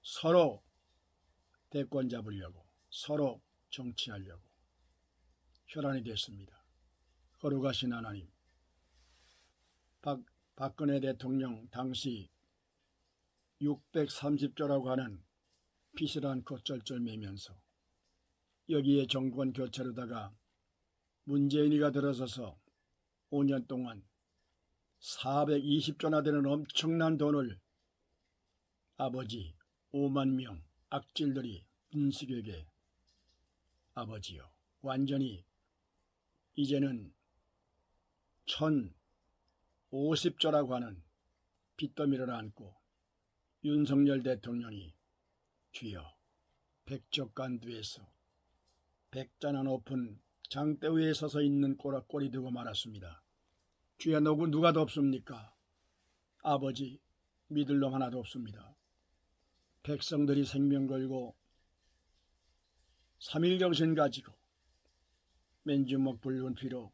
S1: 서로 대권 잡으려고 서로 정치하려고 혈안이 됐습니다. 거룩하신 하나님 박근혜 대통령 당시 630조라고 하는 빚을 안고 쩔쩔매면서 여기에 정권 교체로다가 문재인이가 들어서서 5년 동안 420조나 되는 엄청난 돈을 아버지 5만 명 악질들이 문식에게 아버지요 완전히 이제는 1050조라고 하는 빚더미를 안고 윤석열 대통령이 주여 백척간두에서 백자나 높은 장대 위에 서서 있는 꼴이 되고 말았습니다. 주여 누가 더 없습니까? 아버지 믿을 놈 하나도 없습니다. 백성들이 생명 걸고 3.1정신 가지고 맨주먹 붉은 피로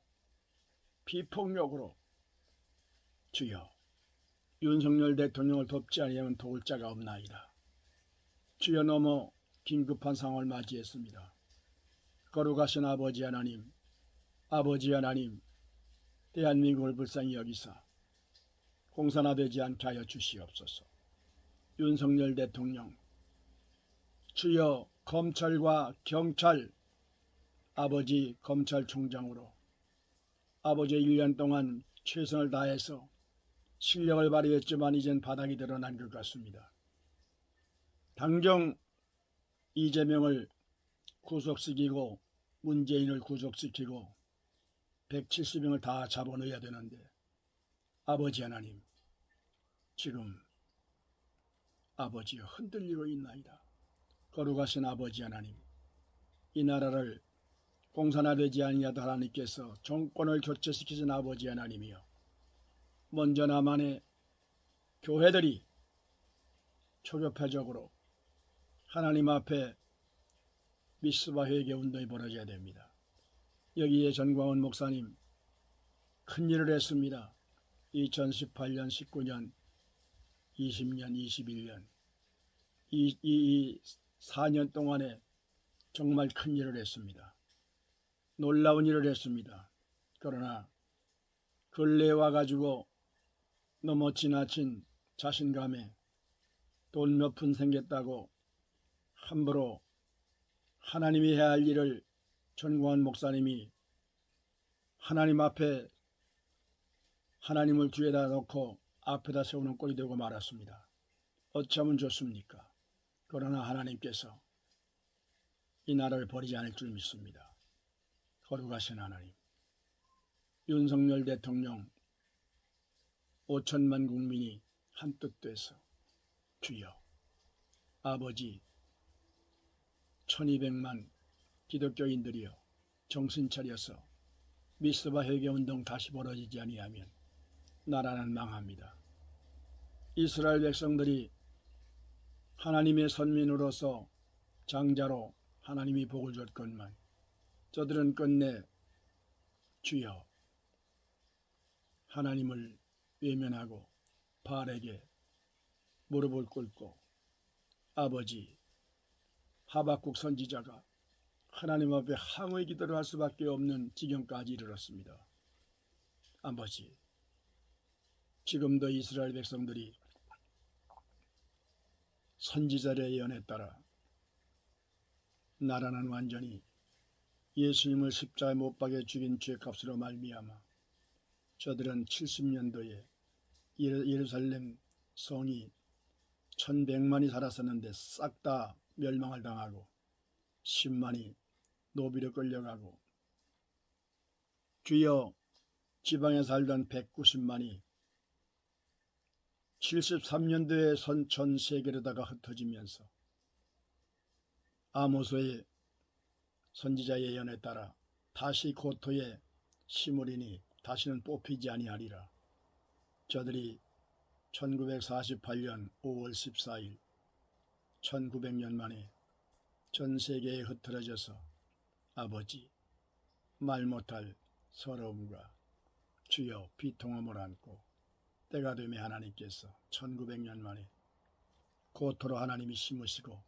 S1: 비폭력으로 주여 윤석열 대통령을 돕지 아니하면 도울 자가 없나이다. 주여 너무 긴급한 상황을 맞이했습니다. 거룩하신 아버지 하나님, 대한민국을 불쌍히 여기사 공산화되지 않게 하여 주시옵소서. 윤석열 대통령, 주여 검찰과 경찰, 아버지 검찰총장으로 아버지 1년 동안 최선을 다해서 실력을 발휘했지만 이젠 바닥이 드러난 것 같습니다. 당장 이재명을 구속시키고 문재인을 구속시키고 170명을 다 잡아넣어야 되는데 아버지 하나님 지금 아버지여 흔들리고 있나이다. 거룩하신 아버지 하나님 이 나라를 공산화되지 아니하도 하나님께서 정권을 교체시키신 아버지 하나님이여 먼저 나만의 교회들이 초교파적으로 하나님 앞에 미스바 회개 운동이 벌어져야 됩니다. 여기에 전광훈 목사님 큰일을 했습니다. 2018년, 19년, 20년, 21년 이 4년 동안에 정말 큰일을 했습니다. 놀라운 일을 했습니다. 그러나 근래에 와가지고 너무 지나친 자신감에 돈 몇 푼 생겼다고 함부로 하나님이 해야 할 일을 전광훈 목사님이 하나님 앞에 하나님을 뒤에다 놓고 앞에다 세우는 꼴이 되고 말았습니다. 어쩌면 좋습니까? 그러나 하나님께서 이 나라를 버리지 않을 줄 믿습니다. 거룩하신 하나님, 윤석열 대통령 5천만 국민이 한뜻 돼서 주여 아버지 1200만 기독교인들이여 정신 차려서 미스바 회개운동 다시 벌어지지 아니하면 나라는 망합니다. 이스라엘 백성들이 하나님의 선민으로서 장자로 하나님이 복을 줬건만 저들은 끝내 주여 하나님을 외면하고 바알에게 무릎을 꿇고 아버지 하박국 선지자가 하나님 앞에 항의 기도를 할 수밖에 없는 지경까지 이르렀습니다. 아버지 지금도 이스라엘 백성들이 선지자의 예언에 따라 나라는 완전히 예수님을 십자가에 못 박여 죽인 죄값으로 말미암아 저들은 70년도에 예루살렘 성이 1100만이 살았었는데 싹 다 멸망을 당하고 10만이 노비로 끌려가고 주여 지방에 살던 190만이 73년도에 전 세계로다가 흩어지면서 아모스의 선지자 예언에 따라 다시 고토에 심으리니 다시는 뽑히지 아니하리라. 저들이 1948년 5월 14일 1900년 만에 전 세계에 흩어져서 아버지 말 못할 서러움과 주여 비통함을 안고 때가 되면 하나님께서 1900년 만에 고토로 하나님이 심으시고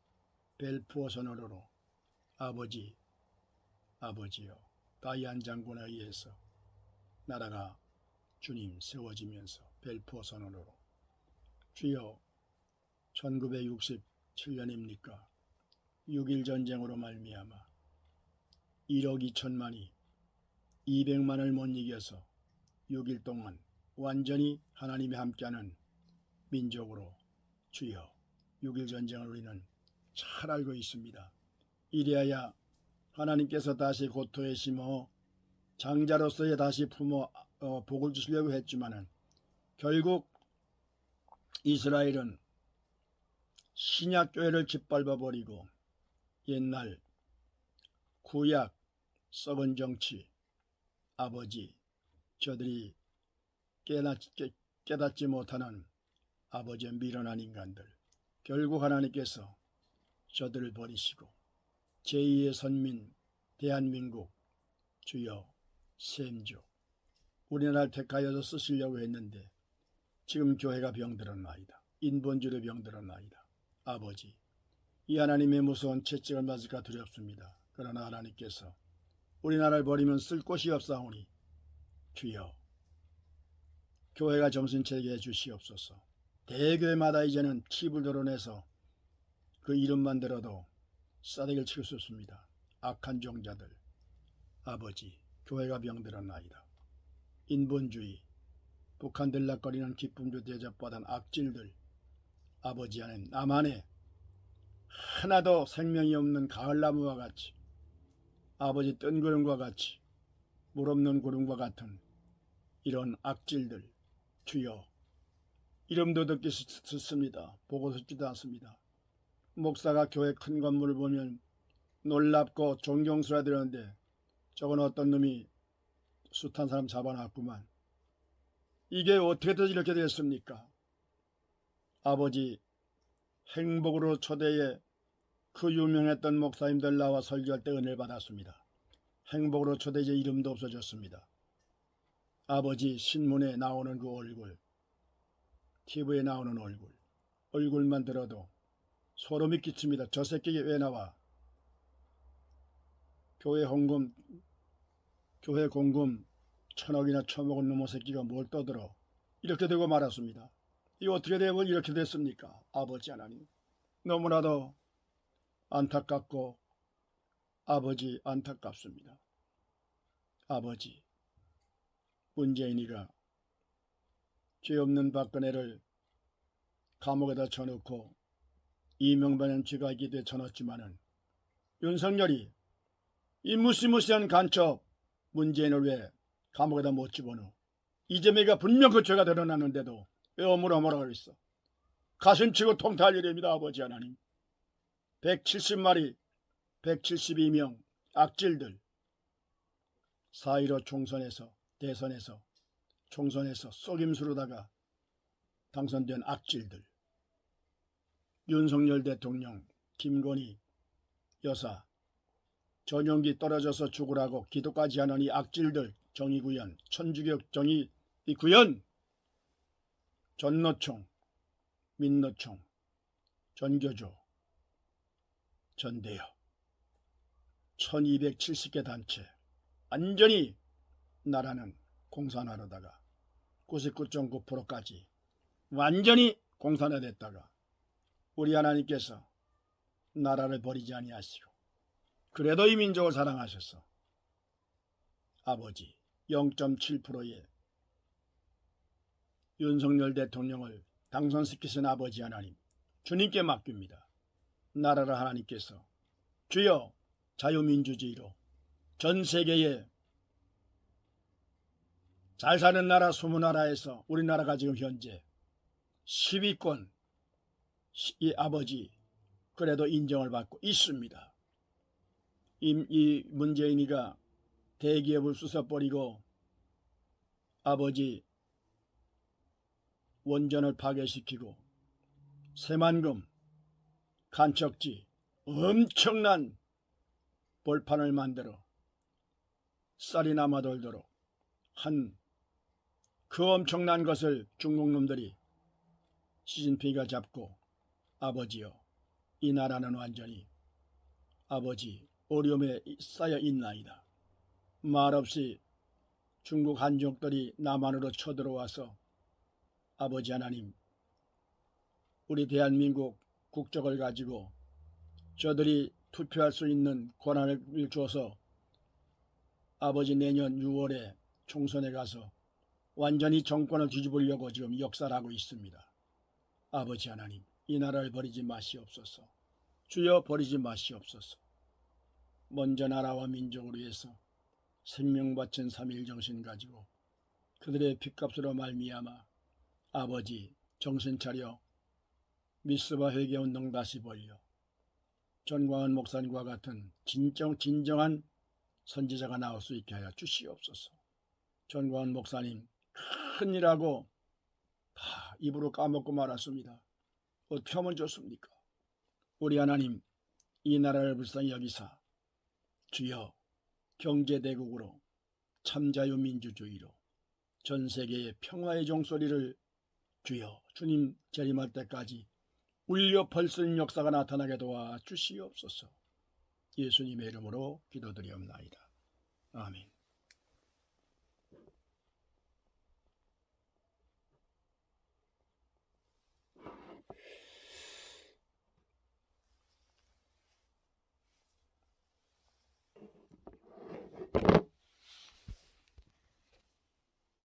S1: 벨푸어 선언으로 아버지여 다이안 장군에 의해서 나라가 주님 세워지면서 벨푸어 선언으로 주여 1967년입니까? 6.1 전쟁으로 말미암아 1억 2천만이 200만을 못 이겨서 6일 동안 완전히 하나님이 함께하는 민족으로 주여 6.1 전쟁을 우리는 잘 알고 있습니다. 이래야 하나님께서 다시 고토에 심어 장자로서의 다시 품어 복을 주시려고 했지만은 결국 이스라엘은 신약교회를 짓밟아버리고 옛날 구약 썩은 정치 아버지 저들이 깨닫지 못하는 아버지의 미련한 인간들 결국 하나님께서 저들을 버리시고 제2의 선민 대한민국 주여 셈족 우리나라를 택하여서 쓰시려고 했는데 지금 교회가 병들었나이다. 인본주의로 병들었나이다. 아버지 이 하나님의 무서운 채찍을 맞을까 두렵습니다. 그러나 하나님께서 우리나라를 버리면 쓸 곳이 없사오니 주여 교회가 정신차리게 해주시옵소서. 대교회마다 이제는 칩을 드러내서 그 이름만 들어도 싸대기를 칠 수 없습니다. 악한 종자들 아버지 교회가 병들었나이다. 인본주의 북한 들락거리는 기쁨주 대접받은 악질들 아버지 안에 나만의 하나도 생명이 없는 가을나무와 같이 아버지 뜬구름과 같이 물 없는 구름과 같은 이런 악질들 주여 이름도 듣기 싫습니다. 보고 싶지도 않습니다. 목사가 교회 큰 건물을 보면 놀랍고 존경스러워 되는데 저건 어떤 놈이 숱한 사람 잡아놨구만. 이게 어떻게 이렇게 됐습니까? 아버지 행복으로 초대에 그 유명했던 목사님들 나와 설교할 때 은혜를 받았습니다. 행복으로 초대 이제 이름도 없어졌습니다. 아버지 신문에 나오는 그 얼굴 TV에 나오는 얼굴만 들어도 소름이 끼칩니다. 저 새끼가 왜 나와? 교회 공금 1,000억이나 처먹은 놈의 새끼가 뭘 떠들어. 이렇게 되고 말았습니다. 이 어떻게 되면 이렇게 됐습니까? 아버지 하나님 너무나도 안타깝고 아버지 안타깝습니다. 아버지 문재인이가 죄 없는 박근혜를 감옥에다 쳐놓고 이명박은 죄가 있기에 쳐넣었지만은 윤석열이 이 무시무시한 간첩 문재인을 왜 감옥에다 못 집어넣어? 이재명이가 분명 그 죄가 드러났는데도 왜 어물어물어 그랬어? 가슴치고 통탄할 일입니다. 아버지 하나님 170마리 172명 악질들 4.15 총선에서 대선에서 총선에서 속임수로다가 당선된 악질들 윤석열 대통령 김건희 여사 전용기 떨어져서 죽으라고 기도까지 하는 이 악질들 정의구현 천주교 정의구현 전노총 민노총 전교조 전대여 1270개 단체 완전히 나라는 공산화로다가 99.9%까지 완전히 공산화됐다가 우리 하나님께서 나라를 버리지 아니하시고 그래도 이 민족을 사랑하셔서 아버지 0.7%의 윤석열 대통령을 당선시키신 아버지 하나님 주님께 맡깁니다. 나라를 하나님께서 주여 자유민주주의로 전 세계에 잘 사는 나라 20나라에서 우리나라가 지금 현재 10위권 이 아버지 그래도 인정을 받고 있습니다. 이 문재인이가 대기업을 쑤셔버리고 아버지 원전을 파괴시키고 새만금 간척지 엄청난 벌판을 만들어 쌀이 남아돌도록 한 그 엄청난 것을 중국 놈들이 시진핑이가 잡고 아버지여 이 나라는 완전히 아버지 어려움에 쌓여 있나이다. 말없이 중국 한족들이 남한으로 쳐들어와서 아버지 하나님 우리 대한민국 국적을 가지고 저들이 투표할 수 있는 권한을 줘서 아버지 내년 6월에 총선에 가서 완전히 정권을 뒤집으려고 지금 역사를 하고 있습니다. 아버지 하나님, 이 나라를 버리지 마시옵소서. 주여 버리지 마시옵소서. 먼저 나라와 민족을 위해서 생명 바친 3.1 정신 가지고 그들의 핏값으로 말미암아 아버지 정신 차려 미스바 회개운동 다시 벌려 전광훈 목사님과 같은 진정한 선지자가 나올 수 있게 하여 주시옵소서. 전광훈 목사님 큰일하고 다 입으로 까먹고 말았습니다. 어떻게 하면 좋습니까? 우리 하나님 이 나라를 불쌍히 여기사 주여 경제대국으로 참자유민주주의로 전 세계의 평화의 종소리를 주여 주님 재림할 때까지 울려 벌쓰는 역사가 나타나게 도와 주시옵소서. 예수님의 이름으로 기도드리옵나이다. 아멘.